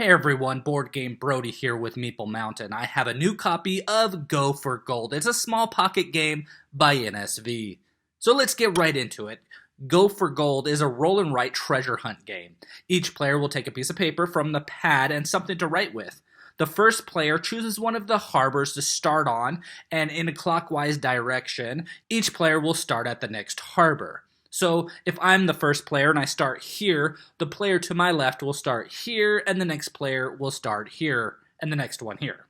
Hey everyone, Boardgame Brody here with Meeple Mountain. I have a new copy of Go for Gold. It's a small pocket game by NSV. So let's get right into it. Go for Gold is a roll and write treasure hunt game. Each player will take a piece of paper from the pad and something to write with. The first player chooses one of the harbors to start on, and in a clockwise direction, each player will start at the next harbor. So if I'm the first player and I start here, the player to my left will start here, and the next player will start here, and the next one here.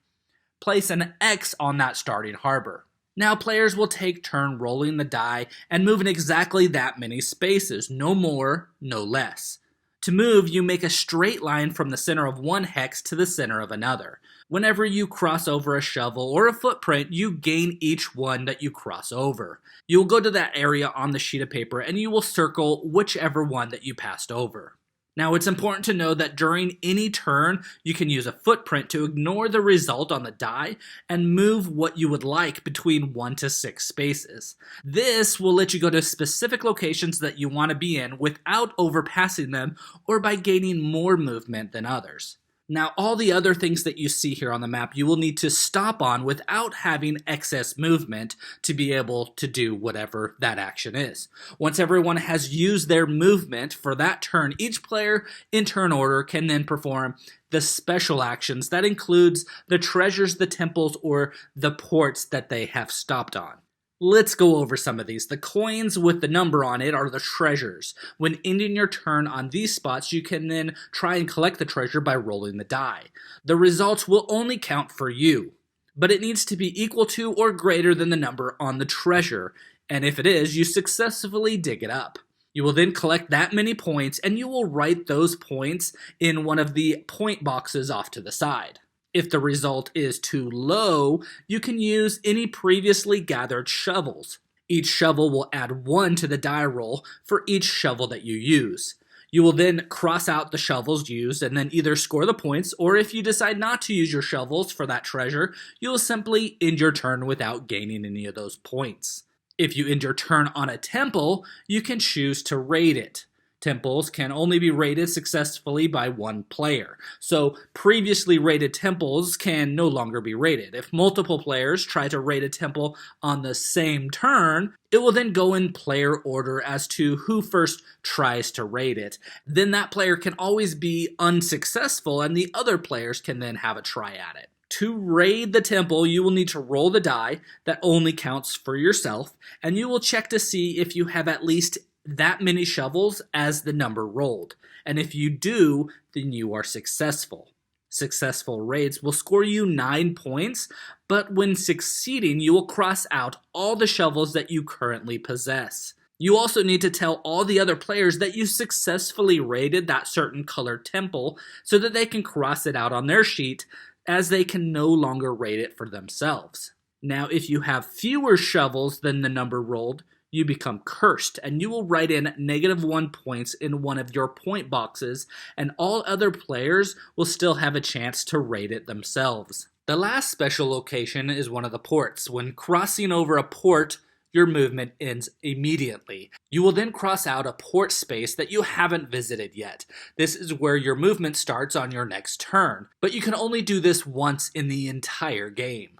Place an X on that starting harbor. Now players will take turn rolling the die and move in exactly that many spaces, no more, no less. To move, you make a straight line from the center of one hex to the center of another. Whenever you cross over a shovel or a footprint, you gain each one that you cross over. You will go to that area on the sheet of paper and you will circle whichever one that you passed over. Now it's important to know that during any turn, you can use a footprint to ignore the result on the die and move what you would like between 1 to 6 spaces. This will let you go to specific locations that you want to be in without overpassing them or by gaining more movement than others. Now, all the other things that you see here on the map, you will need to stop on without having excess movement to be able to do whatever that action is. Once everyone has used their movement for that turn, each player in turn order can then perform the special actions. That includes the treasures, the temples, or the ports that they have stopped on. Let's go over some of these. The coins with the number on it are the treasures. When ending your turn on these spots, you can then try and collect the treasure by rolling the die. The results will only count for you, but it needs to be equal to or greater than the number on the treasure, and if it is, you successfully dig it up. You will then collect that many points, and you will write those points in one of the point boxes off to the side. If the result is too low, you can use any previously gathered shovels. Each shovel will add 1 to the die roll for each shovel that you use. You will then cross out the shovels used and then either score the points, or if you decide not to use your shovels for that treasure, you will simply end your turn without gaining any of those points. If you end your turn on a temple, you can choose to raid it. Temples can only be raided successfully by one player, so previously raided temples can no longer be raided. If multiple players try to raid a temple on the same turn, it will then go in player order as to who first tries to raid it. Then that player can always be unsuccessful and the other players can then have a try at it. To raid the temple, you will need to roll the die that only counts for yourself, and you will check to see if you have at least that many shovels as the number rolled, and if you do, then you are successful. Successful raids will score you 9 points, but when succeeding, you will cross out all the shovels that you currently possess. You also need to tell all the other players that you successfully raided that certain colored temple so that they can cross it out on their sheet, as they can no longer raid it for themselves. Now, if you have fewer shovels than the number rolled, you become cursed, and you will write in -1 points in one of your point boxes, and all other players will still have a chance to raid it themselves. The last special location is one of the ports. When crossing over a port, your movement ends immediately. You will then cross out a port space that you haven't visited yet. This is where your movement starts on your next turn, but you can only do this once in the entire game.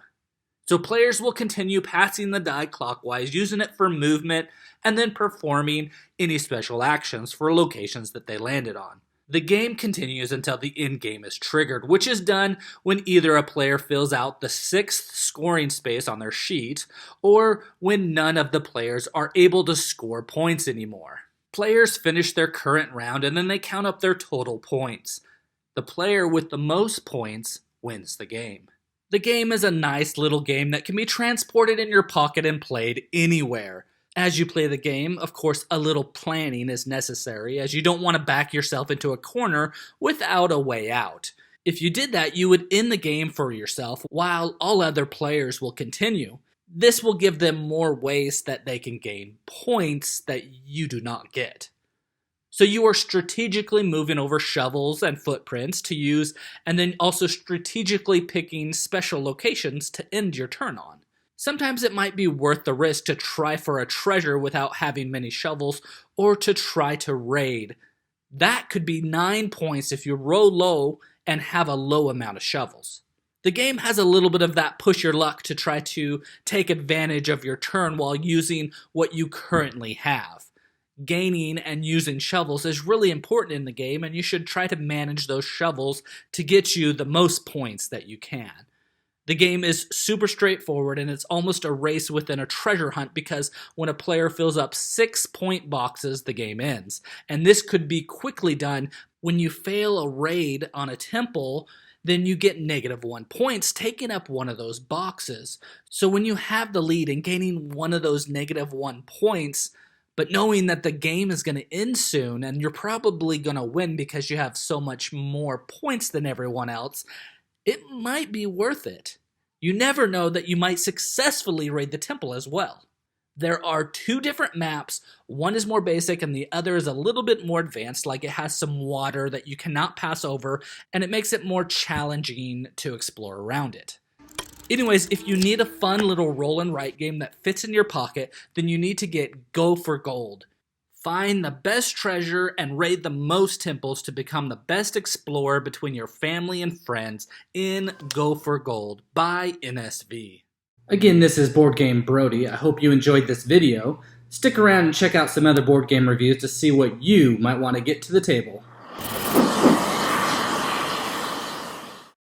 So players will continue passing the die clockwise, using it for movement, and then performing any special actions for locations that they landed on. The game continues until the end game is triggered, which is done when either a player fills out the 6th scoring space on their sheet, or when none of the players are able to score points anymore. Players finish their current round and then they count up their total points. The player with the most points wins the game. The game is a nice little game that can be transported in your pocket and played anywhere. As you play the game, of course, a little planning is necessary, as you don't want to back yourself into a corner without a way out. If you did that, you would end the game for yourself while all other players will continue. This will give them more ways that they can gain points that you do not get. So you are strategically moving over shovels and footprints to use, and then also strategically picking special locations to end your turn on. Sometimes it might be worth the risk to try for a treasure without having many shovels, or to try to raid. That could be 9 points if you roll low and have a low amount of shovels. The game has a little bit of that push your luck to try to take advantage of your turn while using what you currently have. Gaining and using shovels is really important in the game, and you should try to manage those shovels to get you the most points that you can. The game is super straightforward, and it's almost a race within a treasure hunt because when a player fills up 6-point boxes, the game ends. And this could be quickly done. When you fail a raid on a temple, then you get -1 points taking up one of those boxes. So when you have the lead and gaining one of those -1 points, but knowing that the game is going to end soon and you're probably going to win because you have so much more points than everyone else, it might be worth it. You never know that you might successfully raid the temple as well. There are 2 different maps. One is more basic and the other is a little bit more advanced, like it has some water that you cannot pass over, and it makes it more challenging to explore around it. Anyways, if you need a fun little roll and write game that fits in your pocket, then you need to get Go for Gold. Find the best treasure and raid the most temples to become the best explorer between your family and friends in Go for Gold by NSV. Again, this is Board Game Brody. I hope you enjoyed this video. Stick around and check out some other board game reviews to see what you might want to get to the table.